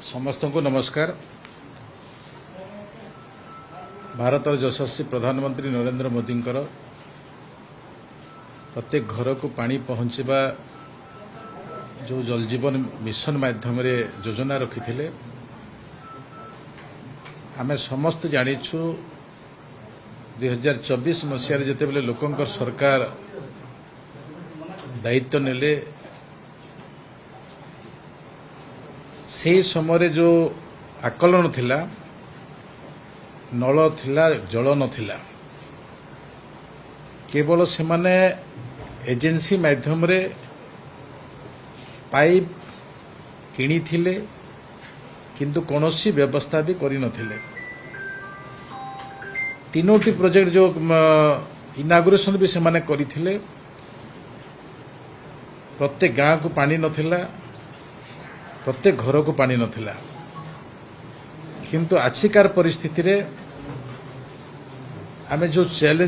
समस्त को नमस्कार। भारत यशस्वी प्रधानमंत्री नरेंद्र मोदी प्रत्येक घर को पानी पहुंचवा जो जल जीवन मिशन माध्यम योजना रखी थे आम समस्त जानिछु 2024 मसीह जिते लोकंकर सरकार दायित्व नेले से समय जो आकलन थिला नल थिला जल नथिला केवल से माने एजेंसी माध्यम रे पाइप किनी थिले किंतु कौनसी व्यवस्था भी करी नथिले। तीनोटी प्रोजेक्ट जो इनागुरेशन भी से माने करी थिले प्रत्येक गाँव को पानी नथिला प्रत्येक घर को पानी नथिला किंतु आछिकार परिस्थिति रे आमे जो चैलेंज